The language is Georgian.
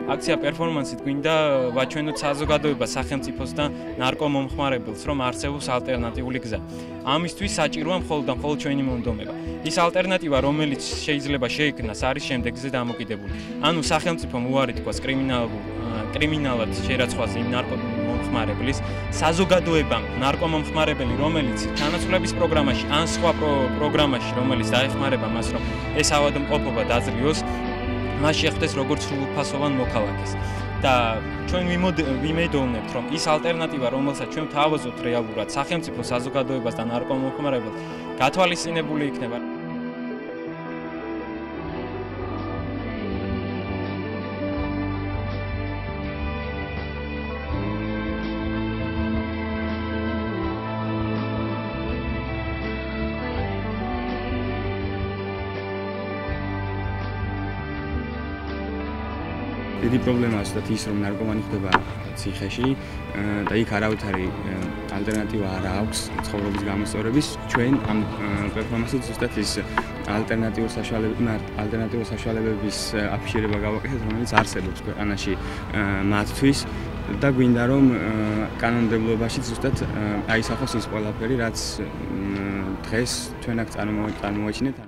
აქცია პერფორმანსით გვინდა ვაჩვენოთ საზოგადოებას, სახელმწიფოს და ნარკომომხმარებელს, რომ არსებობს ალტერნატიული გზა. ამისთვის საჭიროა მხოლოდ ჩვენი მონდომება. ის ალტერნატივა, რომელიც შეიძლება შეიქმნას, არის შემდეგზე დამოკიდებული. ანუ სახელმწიფომ უარი თქვას კრიმინალად შერაცხვაზე იმ ნარკომომხმარებლის, საზოგადოებამ ნარკომომხმარებელი, რომელიც ჩანაცვლების პროგრამაში ან სხვა პროგრამაში, რომელიც დაეხმარება მას, რომ ეს ავადმყოფობა დაძლიოს, მას შეხვდეს როგორც სრულფასოვან მოქალაქეს. და ჩვენ ვიმედოვნებთ, რომ ის ალტერნატივა, რომელსაც ჩვენ თავაზობთ რეალურად სახელმწიფო საზოგადოებას და ნარკომომხმარებელს, გათვალისწინებული იქნება. დიდი პრობლემაა ზუსტად ის, რომ ნარკომანი ხდება ციხეში და იქ არავითარი ალტერნატივა არ აქვს ცხოვრების გამოსწორების. ჩვენ ამ პერფორმანსით ზუსტად ის ალტერნატიულ საშუალებების აფიშირება გავაკეთეთ, რომელიც არსებობს ქვეყანაში მათთვის და გვინდა რომ კანონმდებლობაში ზუსტად აისახოს ის ყველაფერი, რაც დღეს ჩვენ აქ წარმოაჩინეთ.